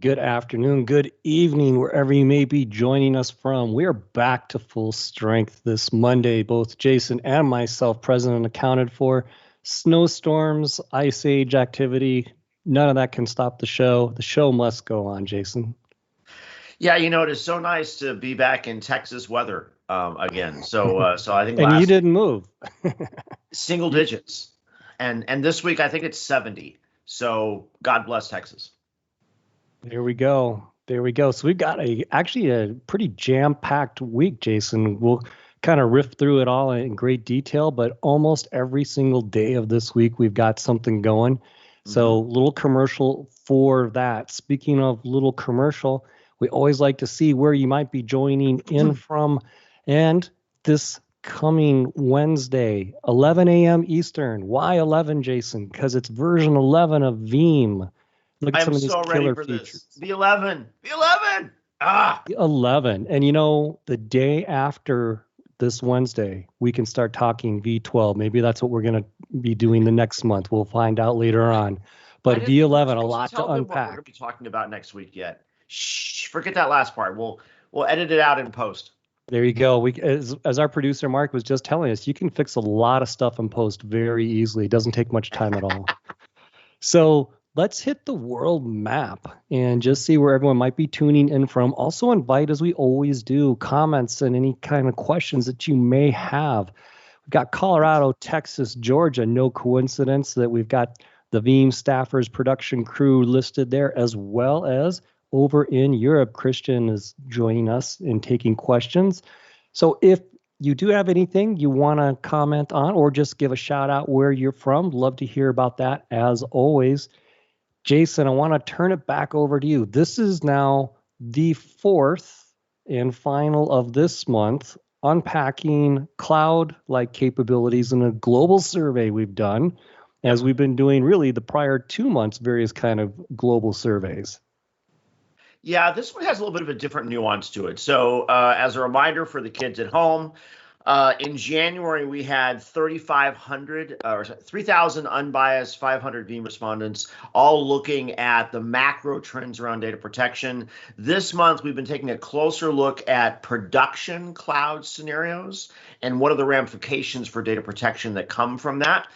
Good afternoon, good evening, wherever you may be joining us from. We are back to full strength this Monday. Both Jason and myself present and accounted for. Snowstorms, ice age activity, none of that can stop the show. The show must go on, Jason. Yeah, it is so nice to be back in Texas weather again. So I think And you last week didn't move. single digits, and this week I think it's 70. So God bless Texas. There we go. There we go. So we've got actually a pretty jam-packed week, Jason. We'll kind of riff through it all in great detail, but almost every single day of this week we've got something going. So little commercial for that. Speaking of little commercial, we always like to see where you might be joining in from. And this coming Wednesday, 11 a.m. Eastern. Why 11, Jason? Because it's version 11 of Veeam. Look at I some am of these so ready killer for features. this. The 11, the 11. Ah, 11. And the day after this Wednesday, we can start talking V12. Maybe that's what we're going to be doing the next month. We'll find out later on. But we're not V11, a supposed lot tell to them what we're going unpack. to be talking about next week yet. Shh, forget that last part. We'll edit it out in post. There you go. As our producer Mark was just telling us, you can fix a lot of stuff in post very easily. It doesn't take much time at all. So let's hit the world map and just see where everyone might be tuning in from. Also invite, as we always do, comments and any kind of questions that you may have. We've got Colorado, Texas, Georgia. No coincidence that we've got the Veeam staffers production crew listed there, as well as over in Europe. Christian is joining us and taking questions. So if you do have anything you want to comment on or just give a shout out where you're from, love to hear about that as always. Jason, I want to turn it back over to you. This is now the fourth and final of this month, unpacking cloud-like capabilities in a global survey we've done, as we've been doing really the prior 2 months, various kind of global surveys. Yeah, this one has a little bit of a different nuance to it. So, as a reminder for the kids at home, in January we had 3,500 or 3,000 unbiased, 500 Veeam respondents, all looking at the macro trends around data protection. This month we've been taking a closer look at production cloud scenarios and what are the ramifications for data protection that come from that.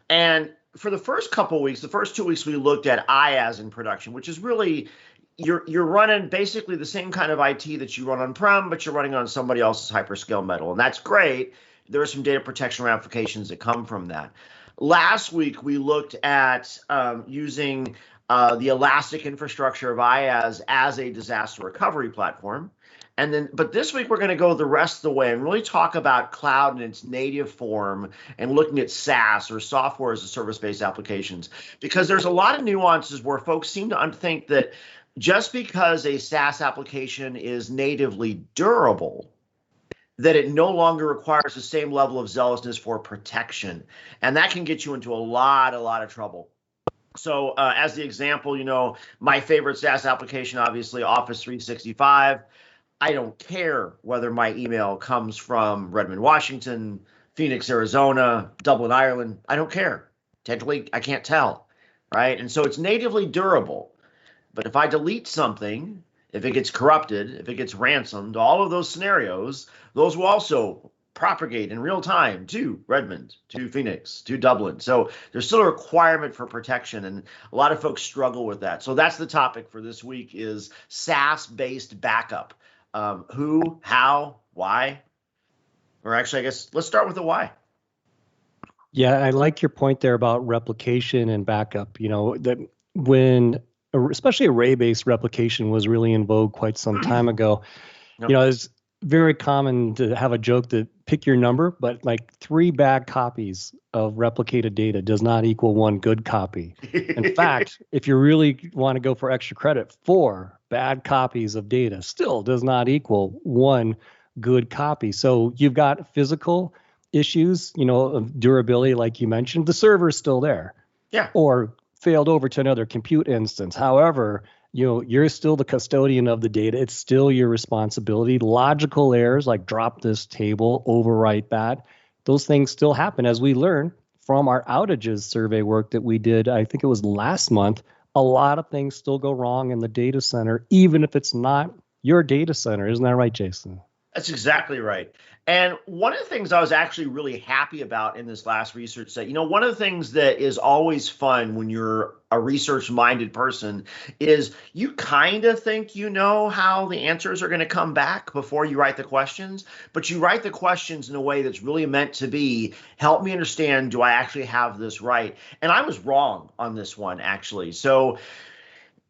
And for the first couple of weeks, the first 2 weeks, we looked at IaaS in production, which is really you're running basically the same kind of IT that you run on-prem, but you're running on somebody else's hyperscale metal. And that's great. There are some data protection ramifications that come from that. Last week, we looked at using the elastic infrastructure of IaaS as a disaster recovery platform. But this week, we're going to go the rest of the way and really talk about cloud in its native form and looking at SaaS or software as a service-based applications, because there's a lot of nuances where folks seem to think that just because a SaaS application is natively durable, that it no longer requires the same level of zealousness for protection. And that can get you into a lot of trouble. So as the example, my favorite SaaS application, obviously Office 365. I don't care whether my email comes from Redmond, Washington, Phoenix, Arizona, Dublin, Ireland. I don't care. Technically, I can't tell, right? And so it's natively durable. But if I delete something, if it gets corrupted, if it gets ransomed, all of those scenarios, those will also propagate in real time to Redmond, to Phoenix, to Dublin. So there's still a requirement for protection, and a lot of folks struggle with that. So that's the topic for this week is SaaS-based backup. Who, how, why? Or actually, I guess let's start with the why. Yeah, I like your point there about replication and backup. That when especially array-based replication was really in vogue quite some time ago. Yep. It's very common to have a joke that pick your number, but like 3 bad copies of replicated data does not equal 1 good copy. In fact, if you really want to go for extra credit, 4 bad copies of data still does not equal 1 good copy. So you've got physical issues, of durability, like you mentioned. The server's still there. Yeah. Or failed over to another compute instance. However, you're still the custodian of the data. It's still your responsibility. Logical errors like drop this table, overwrite that, those things still happen, as we learn from our outages survey work that we did, I think it was last month, a lot of things still go wrong in the data center, even if it's not your data center. Isn't that right, Jason? That's exactly right. And one of the things I was actually really happy about in this last research set, one of the things that is always fun when you're a research-minded person is you kind of think you know how the answers are going to come back before you write the questions, but you write the questions in a way that's really meant to be, help me understand, do I actually have this right? And I was wrong on this one, actually. So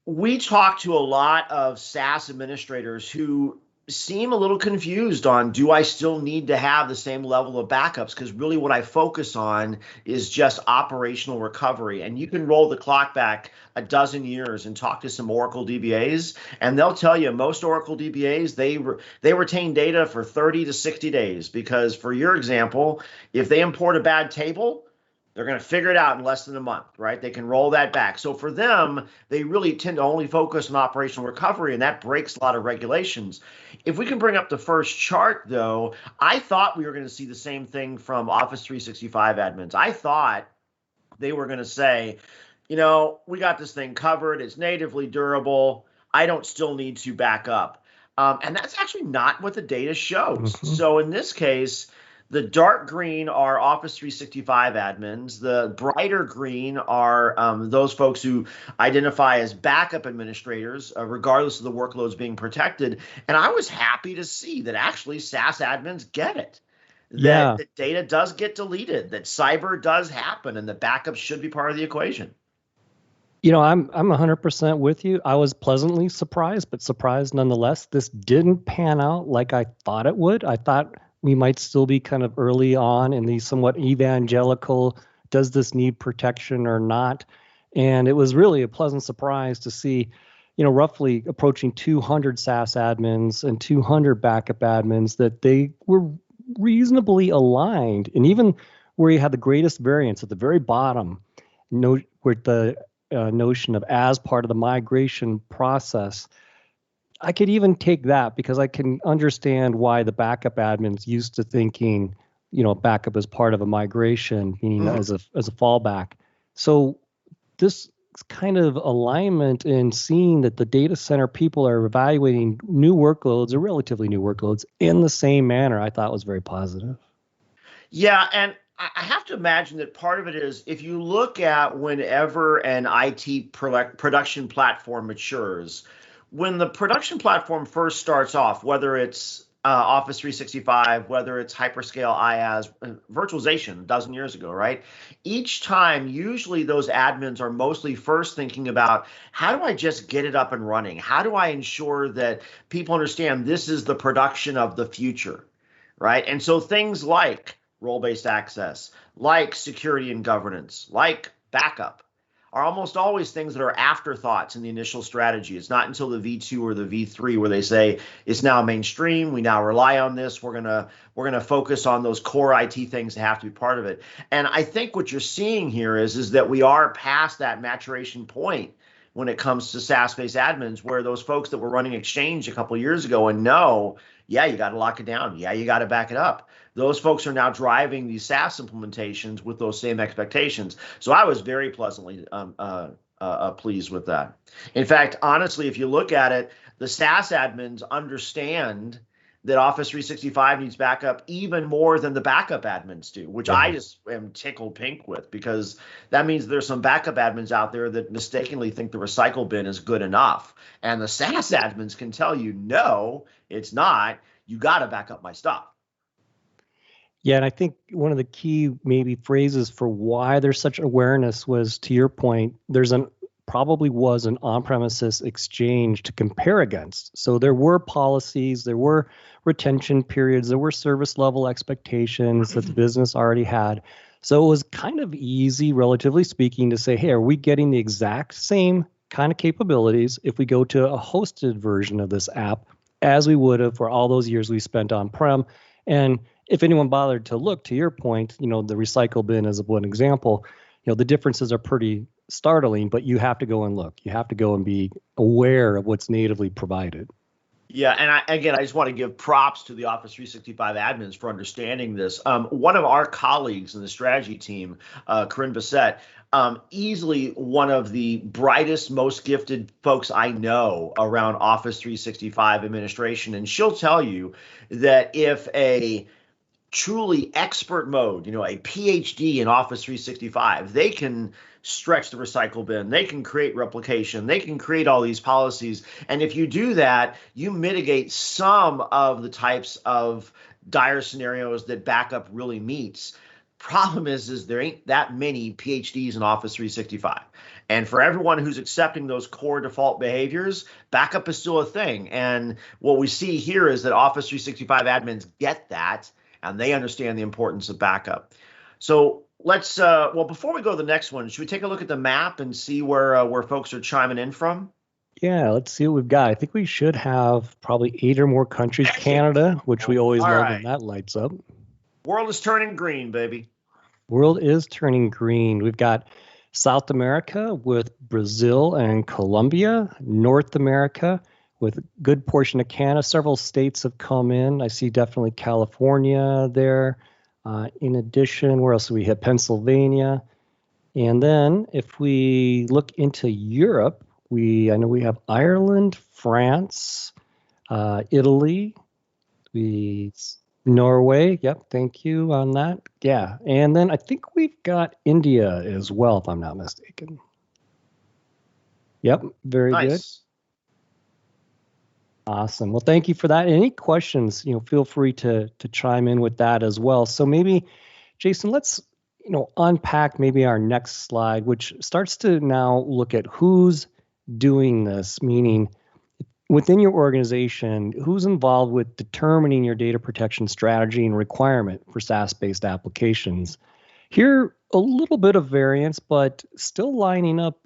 we talked to a lot of SaaS administrators who seem a little confused on, do I still need to have the same level of backups? Because really what I focus on is just operational recovery. And you can roll the clock back a dozen years and talk to some Oracle DBAs, and they'll tell you most Oracle DBAs, they retain data for 30 to 60 days. Because for your example, if they import a bad table, they're going to figure it out in less than a month, right? They can roll that back. So for them, they really tend to only focus on operational recovery, and that breaks a lot of regulations. If we can bring up the first chart, though, I thought we were going to see the same thing from Office 365 admins. I thought they were going to say, we got this thing covered. It's natively durable. I don't still need to back up. And that's actually not what the data shows. Mm-hmm. So in this case, the dark green are Office 365 admins. The brighter green are those folks who identify as backup administrators, regardless of the workloads being protected. And I was happy to see that actually SaaS admins get it. That the data does get deleted, that cyber does happen, and the backup should be part of the equation. I'm 100% with you. I was pleasantly surprised, but surprised nonetheless. This didn't pan out like I thought it would. I thought we might still be kind of early on in the somewhat evangelical, does this need protection or not? And it was really a pleasant surprise to see, roughly approaching 200 SaaS admins and 200 backup admins, that they were reasonably aligned. And even where you had the greatest variance at the very bottom, with the notion of as part of the migration process, I could even take that, because I can understand why the backup admins used to thinking, backup as part of a migration, meaning as a fallback. So this kind of alignment in seeing that the data center people are evaluating new workloads or relatively new workloads in the same manner, I thought was very positive. Yeah, and I have to imagine that part of it is, if you look at whenever an IT production platform matures, when the production platform first starts off, whether it's Office 365, whether it's hyperscale IaaS, virtualization a dozen years ago, right? Each time, usually those admins are mostly first thinking about, how do I just get it up and running? How do I ensure that people understand this is the production of the future, right? And so things like role-based access, like security and governance, like backup, are almost always things that are afterthoughts in the initial strategy. It's not until the V2 or the V3 where they say it's now mainstream, we now rely on this, we're gonna focus on those core IT things that have to be part of it. And I think what you're seeing here is that we are past that maturation point when it comes to SaaS-based admins, where those folks that were running Exchange a couple of years ago and yeah, you got to lock it down, yeah, you got to back it up, those folks are now driving these SaaS implementations with those same expectations. So I was very pleasantly pleased with that. In fact, honestly, if you look at it, the SaaS admins understand that Office 365 needs backup even more than the backup admins do, which I just am tickled pink with, because that means there's some backup admins out there that mistakenly think the recycle bin is good enough. And the SaaS admins can tell you, no, it's not. You got to back up my stuff. Yeah, and I think one of the key maybe phrases for why there's such awareness was, to your point, probably was an on-premises Exchange to compare against. So there were policies, there were retention periods, there were service level expectations that the business already had. So it was kind of easy, relatively speaking, to say, hey, are we getting the exact same kind of capabilities if we go to a hosted version of this app as we would have for all those years we spent on-prem? And if anyone bothered to look, to your point, the recycle bin as one example, the differences are pretty startling, but you have to go and look. You have to go and be aware of what's natively provided. Yeah, and I just want to give props to the Office 365 admins for understanding this. One of our colleagues in the strategy team, Corinne Bassett, easily one of the brightest, most gifted folks I know around Office 365 administration, and she'll tell you that if a truly expert mode, a PhD in Office 365, they can stretch the recycle bin, they can create replication, they can create all these policies. And if you do that, you mitigate some of the types of dire scenarios that backup really meets. Problem is there ain't that many PhDs in Office 365. And for everyone who's accepting those core default behaviors, backup is still a thing. And what we see here is that Office 365 admins get that, and they understand the importance of backup. So let's, well, before we go to the next one, should we take a look at the map and see where folks are chiming in from? Yeah, let's see what we've got. I think we should have probably 8 or more countries. Canada, which we always love when that lights up. World is turning green, baby. World is turning green. We've got South America with Brazil and Colombia, North America with a good portion of Canada. Several states have come in. I see definitely California there. In addition, where else do we have? Pennsylvania. And then if we look into Europe, I know we have Ireland, France, Italy, Norway. Yep, thank you on that. Yeah, and then I think we've got India as well, if I'm not mistaken. Yep, very good. Awesome. Well, thank you for that. Any questions, feel free to chime in with that as well. So maybe, Jason, let's, unpack maybe our next slide, which starts to now look at who's doing this, meaning within your organization, who's involved with determining your data protection strategy and requirement for SaaS-based applications. Here, a little bit of variance, but still lining up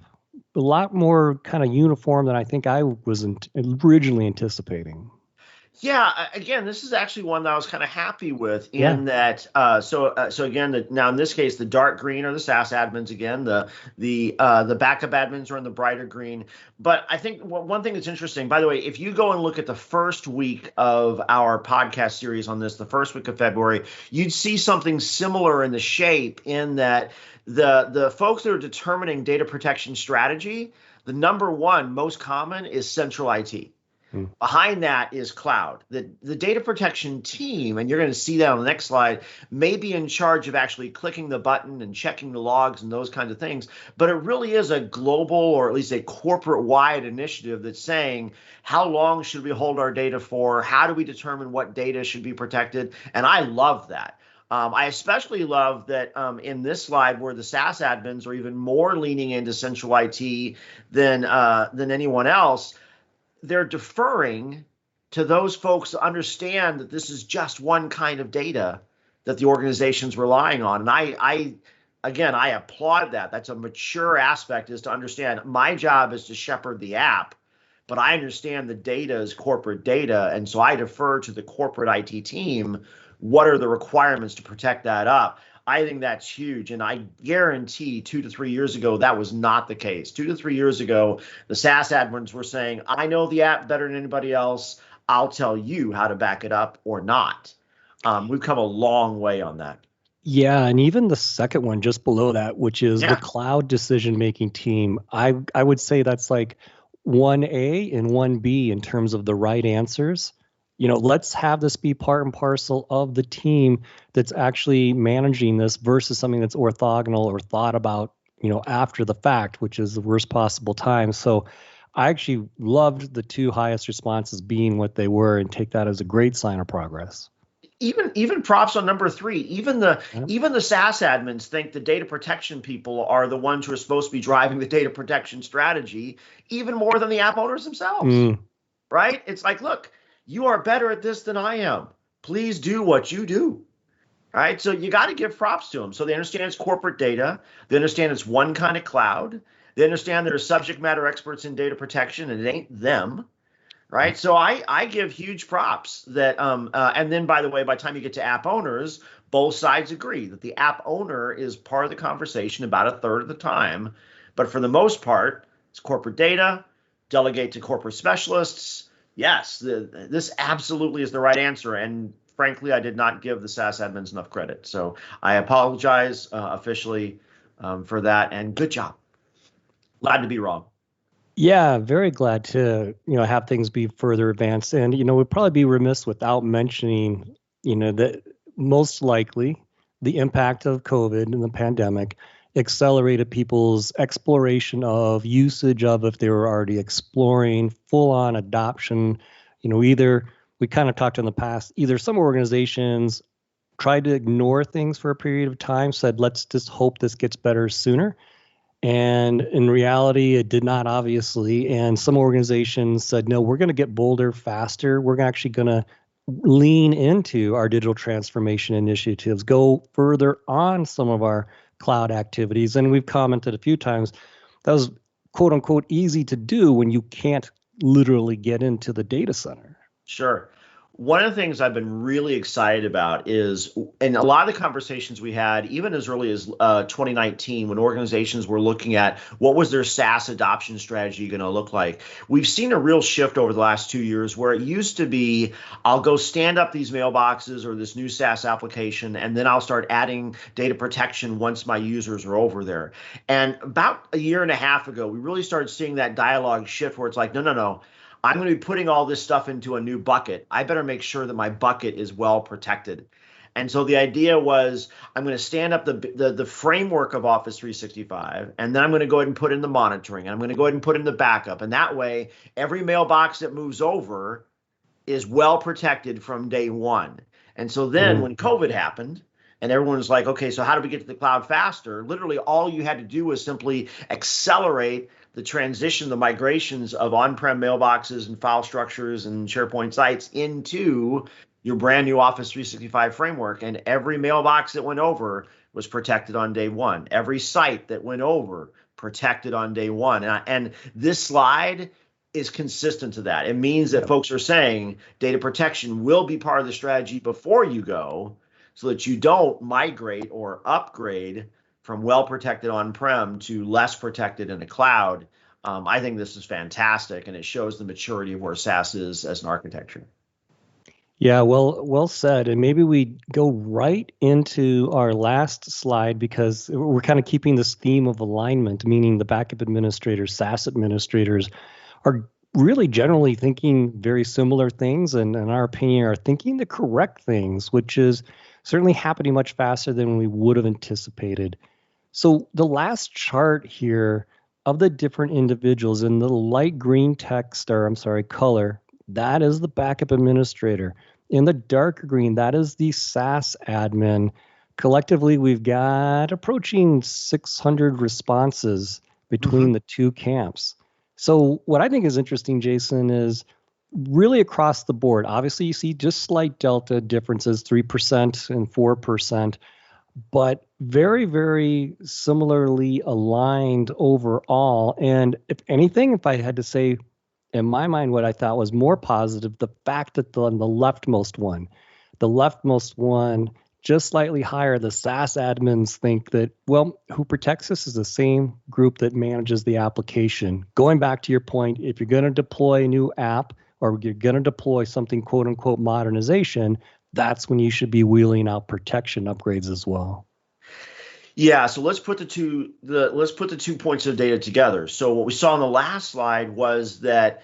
a lot more kind of uniform than I think I was originally anticipating. Yeah, again, this is actually one that I was kind of happy with in that. So again, now in this case, the dark green are the SaaS admins. Again, the backup admins are in the brighter green. But I think one thing that's interesting, by the way, if you go and look at the first week of our podcast series on this, the first week of February, you'd see something similar in the shape in that the folks that are determining data protection strategy, the number one most common is central IT. Behind that is cloud. The data protection team, and you're going to see that on the next slide, may be in charge of actually clicking the button and checking the logs and those kinds of things. But it really is a global, or at least a corporate-wide initiative that's saying, how long should we hold our data for? How do we determine what data should be protected? And I love that. I especially love that in this slide where the SaaS admins are even more leaning into central IT than anyone else. They're deferring to those folks to understand that this is just one kind of data that the organization's relying on. And I applaud that. That's a mature aspect, is to understand my job is to shepherd the app, but I understand the data is corporate data. And so I defer to the corporate IT team. What are the requirements to protect that up? I think that's huge. And I guarantee 2 to 3 years ago, that was not the case. 2 to 3 years ago, the SaaS admins were saying, I know the app better than anybody else. I'll tell you how to back it up or not. We've come a long way on that. Yeah, and even the second one just below that, which is the cloud decision-making team, I would say that's like 1A and 1B in terms of the right answers. Let's have this be part and parcel of the team that's actually managing this versus something that's orthogonal or thought about, after the fact, which is the worst possible time. So I actually loved the 2 highest responses being what they were, and take that as a great sign of progress. Even props on number 3. Even the SaaS admins think the data protection people are the ones who are supposed to be driving the data protection strategy, even more than the app owners themselves. Right? It's like, look, you are better at this than I am. Please do what you do. All right. So you got to give props to them. So they understand it's corporate data. They understand it's one kind of cloud. They understand they're subject matter experts in data protection, and it ain't them. Right. So I give huge props that. And then, by the way, by the time you get to app owners, both sides agree that the app owner is part of the conversation about a third of the time. But for the most part, it's corporate data. Delegate to corporate specialists. Yes, this absolutely is the right answer. And frankly, I did not give the SaaS admins enough credit. So I apologize officially for that. And good job. Glad to be wrong. Yeah, very glad to, have things be further advanced. And, we'd probably be remiss without mentioning, that most likely the impact of COVID and the pandemic accelerated people's exploration of usage of if they were already exploring full on adoption. Either we kind of talked in the past, either some organizations tried to ignore things for a period of time, said, let's just hope this gets better sooner. And in reality, it did not, obviously. And some organizations said, no, we're going to get bolder faster. We're actually going to lean into our digital transformation initiatives, go further on some of our cloud activities. And we've commented a few times that was quote unquote easy to do when you can't literally get into the data center. Sure. One of the things I've been really excited about is, and a lot of the conversations we had, even as early as 2019, when organizations were looking at what was their SaaS adoption strategy going to look like, we've seen a real shift over the last 2 years where it used to be, I'll go stand up these mailboxes or this new SaaS application, and then I'll start adding data protection once my users are over there. And about a year and a half ago, we really started seeing that dialogue shift where it's like, no, no, no. I'm going to be putting all this stuff into a new bucket. I better make sure that my bucket is well protected. And so the idea was I'm going to stand up the framework of Office 365, and then I'm going to go ahead and put in the monitoring. And I'm going to go ahead and put in the backup. And that way, every mailbox that moves over is well protected from day one. And so then when COVID happened, and everyone was like, okay, so how do we get to the cloud faster? Literally, all you had to do was simply accelerate the transition, the migrations of on-prem mailboxes and file structures and SharePoint sites into your brand new Office 365 framework. And every mailbox that went over was protected on day one. Every site that went over protected on day one. And this slide is consistent to that. It means that folks are saying data protection will be part of the strategy before you go, so that you don't migrate or upgrade from well-protected on-prem to less protected in the cloud. I think this is fantastic, and it shows the maturity of where SaaS is as an architecture. Yeah, well said. And maybe we go right into our last slide because we're kind of keeping this theme of alignment, meaning the backup administrators, SaaS administrators are really generally thinking very similar things, and in our opinion, are thinking the correct things, which is certainly happening much faster than we would have anticipated. So the last chart here of the different individuals in the light green text, or I'm sorry, color, that is the backup administrator. In the dark green, that is the SaaS admin. Collectively, we've got approaching 600 responses between the two camps. So what I think is interesting, Jason, is really across the board. Obviously, you see just slight delta differences, 3% and 4%, but very, very similarly aligned overall. And if anything, if I had to say, in my mind, what I thought was more positive, the fact that the leftmost one, just slightly higher, the SaaS admins think that, well, who protects us is the same group that manages the application. Going back to your point, if you're going to deploy a new app or you're going to deploy something, quote unquote, modernization, that's when you should be wheeling out protection upgrades as well. Yeah, so let's put the two points of data together. So what we saw on the last slide was that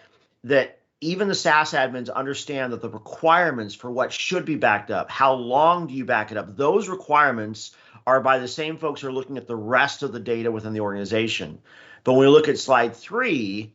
even the SaaS admins understand that the requirements for what should be backed up, how long do you back it up, those requirements are by the same folks who are looking at the rest of the data within the organization. But when we look at slide 3,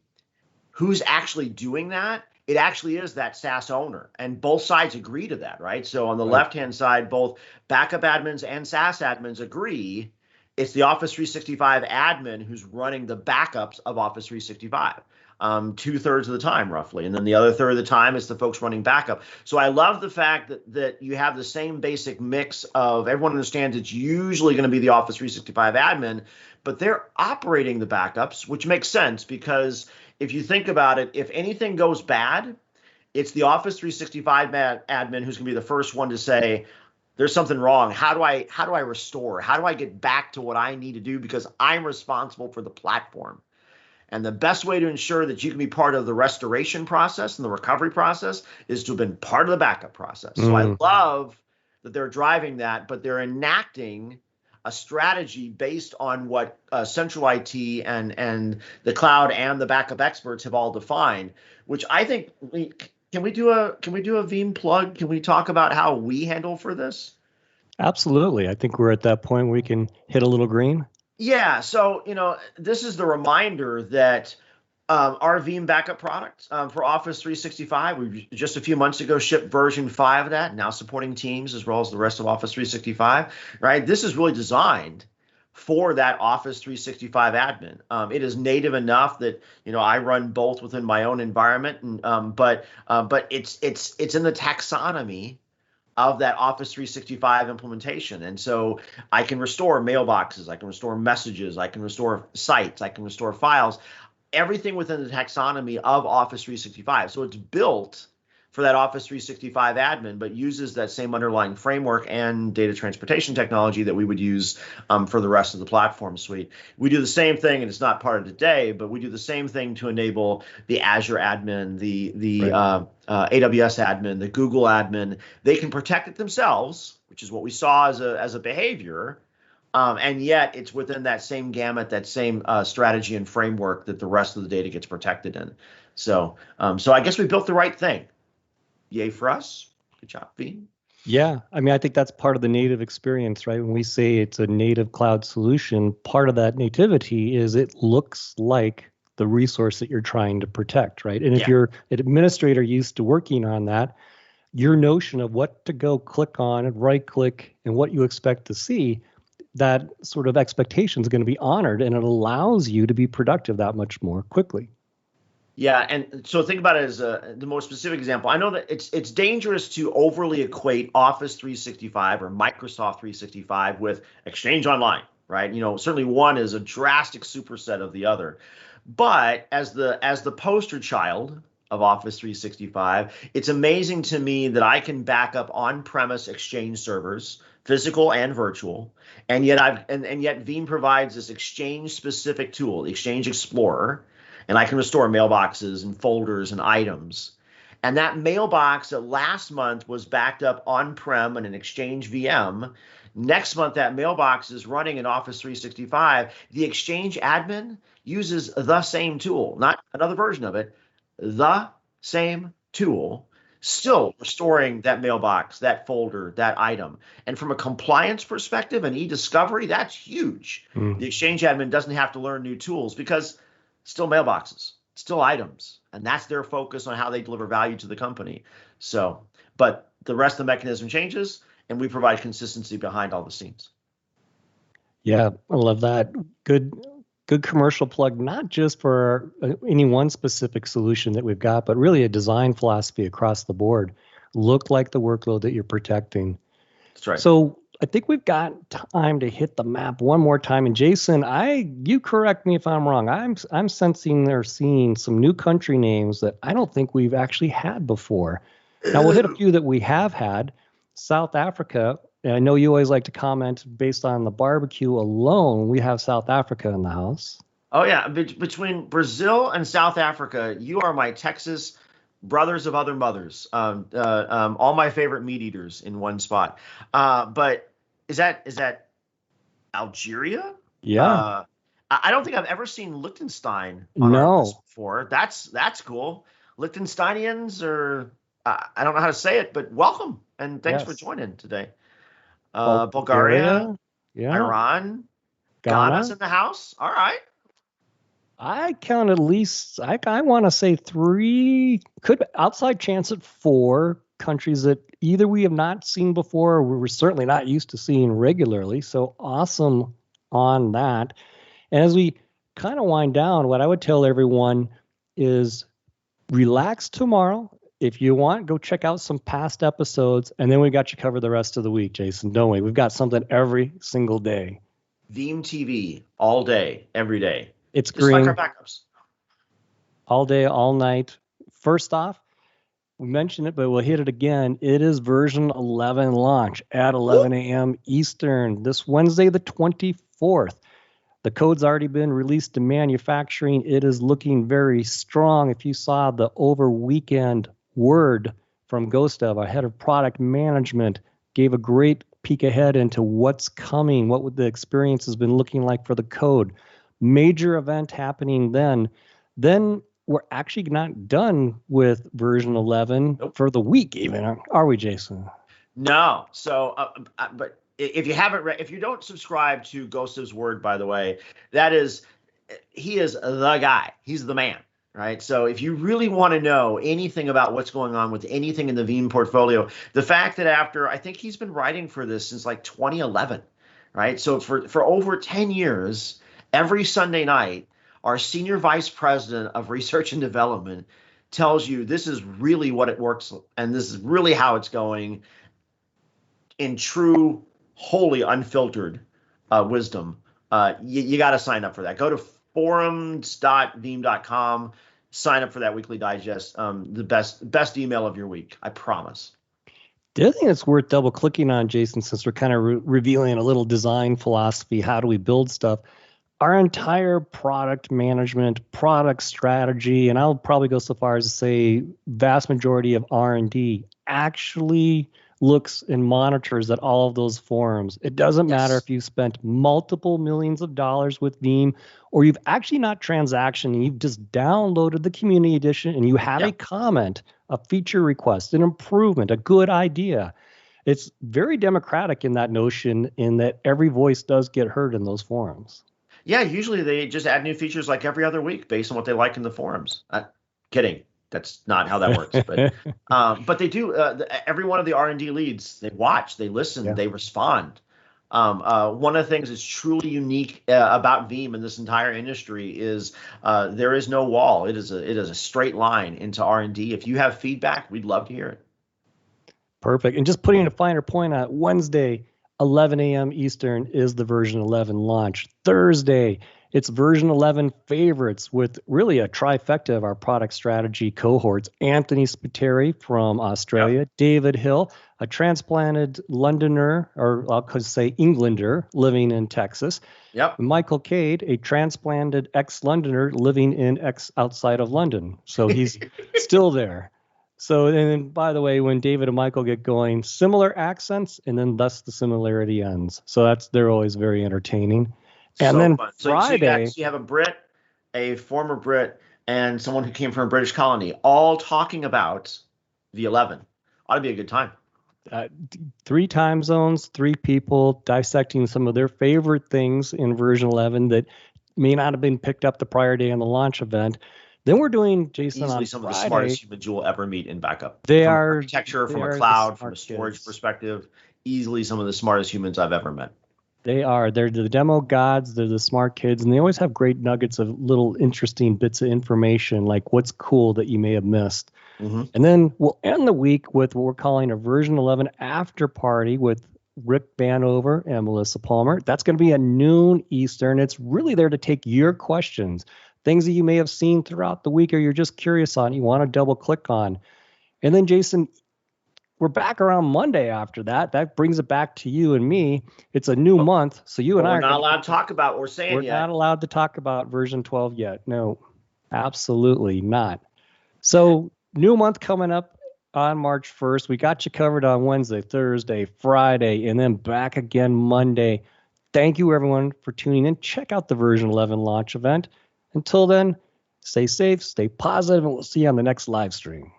who's actually doing that? It actually is that SaaS owner, and both sides agree to that, right? So on the left-hand side, both backup admins and SaaS admins agree it's the Office 365 admin who's running the backups of Office 365, 2/3 of the time roughly, and then the other third of the time is the folks running backup. So I love the fact that you have the same basic mix of everyone understands it's usually going to be the Office 365 admin, but they're operating the backups, which makes sense because if you think about it, if anything goes bad, it's the Office 365 admin who's going to be the first one to say, there's something wrong. How do I restore? How do I get back to what I need to do because I'm responsible for the platform? And the best way to ensure that you can be part of the restoration process and the recovery process is to have been part of the backup process. So I love that they're driving that, but they're enacting a strategy based on what central IT and the cloud and the backup experts have all defined, which I think can we do a Veeam plug? Can we talk about how we handle for this? Absolutely. I think we're at that point where we can hit a little green. Yeah. So, this is the reminder that our Veeam backup product for Office 365, we just a few months ago shipped version 5 of that, now supporting Teams as well as the rest of Office 365, right? This is really designed for that Office 365 admin. It is native enough that, I run both within my own environment, but it's in the taxonomy of that Office 365 implementation. And so I can restore mailboxes, I can restore messages, I can restore sites, I can restore files, everything within the taxonomy of Office 365. So it's built for that Office 365 admin, but uses that same underlying framework and data transportation technology that we would use for the rest of the platform suite. We do the same thing, and it's not part of today, but we do the same thing to enable the Azure admin, the AWS admin, the Google admin. They can protect it themselves, which is what we saw as a behavior. And yet it's within that same gamut, that same strategy and framework that the rest of the data gets protected in. So I guess we built the right thing. Yay for us. Good job, Veeam. Yeah. I mean, I think that's part of the native experience, right? When we say it's a native cloud solution, part of that nativity is it looks like the resource that you're trying to protect, right? And if you're an administrator used to working on that, your notion of what to go click on and right click and what you expect to see, that sort of expectation is going to be honored, and it allows you to be productive that much more quickly. Yeah, and so think about it as the most specific example. I know that it's dangerous to overly equate Office 365 or Microsoft 365 with Exchange Online, right? Certainly one is a drastic superset of the other. But as the poster child of Office 365, it's amazing to me that I can back up on-premise Exchange servers, physical and virtual, and yet Veeam provides this Exchange-specific tool, the Exchange Explorer, and I can restore mailboxes and folders and items. And that mailbox that last month was backed up on-prem in an Exchange VM, next month that mailbox is running in Office 365. The Exchange admin uses the same tool, not another version of it, the same tool, still restoring that mailbox, that folder, that item. And from a compliance perspective and e-discovery, that's huge. The Exchange admin doesn't have to learn new tools because still mailboxes, still items, and that's their focus on how they deliver value to the company. So, but the rest of the mechanism changes, and we provide consistency behind all the scenes. Yeah, I love that. Good commercial plug, not just for any one specific solution that we've got, but really a design philosophy across the board. Look like the workload that you're protecting. That's right. So I think we've got time to hit the map one more time. And Jason, you correct me if I'm wrong. I'm sensing or seeing some new country names that I don't think we've actually had before. Now we'll hit a few that we have had. South Africa. And I know you always like to comment based on the barbecue alone. We have South Africa in the house. Oh yeah, between Brazil and South Africa, you are my Texas brothers of other mothers. All my favorite meat eaters in one spot. But is that Algeria? Yeah. I don't think I've ever seen Liechtenstein on our list before. That's cool. Liechtensteinians, or I don't know how to say it, but welcome and thanks for joining today. Bulgaria, Iran, Ghana's in the house. All right. I count at least, I want to say 3, outside chance at 4 countries that either we have not seen before or we're certainly not used to seeing regularly. So awesome on that. And as we kind of wind down, what I would tell everyone is relax tomorrow. If you want, go check out some past episodes, and then we got you covered the rest of the week, Jason, don't we? We've got something every single day. Veeam TV all day, every day. It's just green. Like our backups. All day, all night. First off, we mentioned it, but we'll hit it again. It is version 11 launch at 11 a.m. Eastern this Wednesday, the 24th. The code's already been released to manufacturing. It is looking very strong. If you saw the over weekend word from Gustav, our head of product management, gave a great peek ahead into what's coming, what the experience has been looking like for the code. Major event happening then. Then we're actually not done with version 11 for the week even, are we, Jason? No. So, but if you haven't read, if you don't subscribe to Gustav's word, by the way, he is the guy. He's the man, right? So if you really want to know anything about what's going on with anything in the Veeam portfolio, the fact that I think he's been writing for this since like 2011, right? So for over 10 years, every Sunday night, our senior vice president of research and development tells you this is really what it works and this is really how it's going in true, wholly unfiltered wisdom. You got to sign up for that. Go to forums.veeam.com, sign up for that weekly digest. The best email of your week, I promise. The other thing that's worth double clicking on, Jason, since we're kind of revealing a little design philosophy, how do we build stuff? Our entire product management, product strategy, and I'll probably go so far as to say vast majority of R&D actually looks and monitors at all of those forums. It doesn't matter if you spent multiple millions of dollars with Veeam or you've actually not transactioned and you've just downloaded the community edition and you have a comment, a feature request, an improvement, a good idea. It's very democratic in that notion in that every voice does get heard in those forums. Yeah, usually they just add new features like every other week based on what they like in the forums. Kidding. That's not how that works. But they do. Every one of the R&D leads, they watch, they listen, they respond. One of the things that's truly unique about Veeam in this entire industry is there is no wall. It is a straight line into R&D. If you have feedback, we'd love to hear it. Perfect. And just putting a finer point on it, Wednesday, 11 a.m. Eastern is the version 11 launch. Thursday, it's version 11 favorites with really a trifecta of our product strategy cohorts. Anthony Spiteri from Australia, David Hill, a transplanted Londoner, or I'll say Englander living in Texas. Michael Cade, a transplanted ex-Londoner living in outside of London. So he's still there. So, and then, by the way, when David and Michael get going, similar accents, and then thus the similarity ends. So they're always very entertaining. And so then fun. Friday, so you have a Brit, a former Brit, and someone who came from a British colony, all talking about the 11. Ought to be a good time. 3 time zones, 3 people dissecting some of their favorite things in version 11 that may not have been picked up the prior day on the launch event. Then we're doing, Jason, easily on some Friday, of the smartest humans you will ever meet in backup. They from are architecture, from a the cloud, smart from a storage kids. perspective. Easily some of the smartest humans I've ever met. They are. They're the demo gods. They're the smart kids, and they always have great nuggets of little interesting bits of information, like what's cool that you may have missed. And then we'll end the week with what we're calling a version 11 after party with Rick Vanover and Melissa Palmer. That's going to be at noon Eastern. It's really there to take your questions, things that you may have seen throughout the week or you're just curious on, you want to double click on. And then, Jason, we're back around Monday after that. That brings it back to you and me. It's a new month, so you and I are not allowed to talk about what we're saying yet. We're not allowed to talk about version 12 yet. No, absolutely not. So new month coming up on March 1st. We got you covered on Wednesday, Thursday, Friday, and then back again Monday. Thank you, everyone, for tuning in. Check out the version 11 launch event. Until then, stay safe, stay positive, and we'll see you on the next live stream.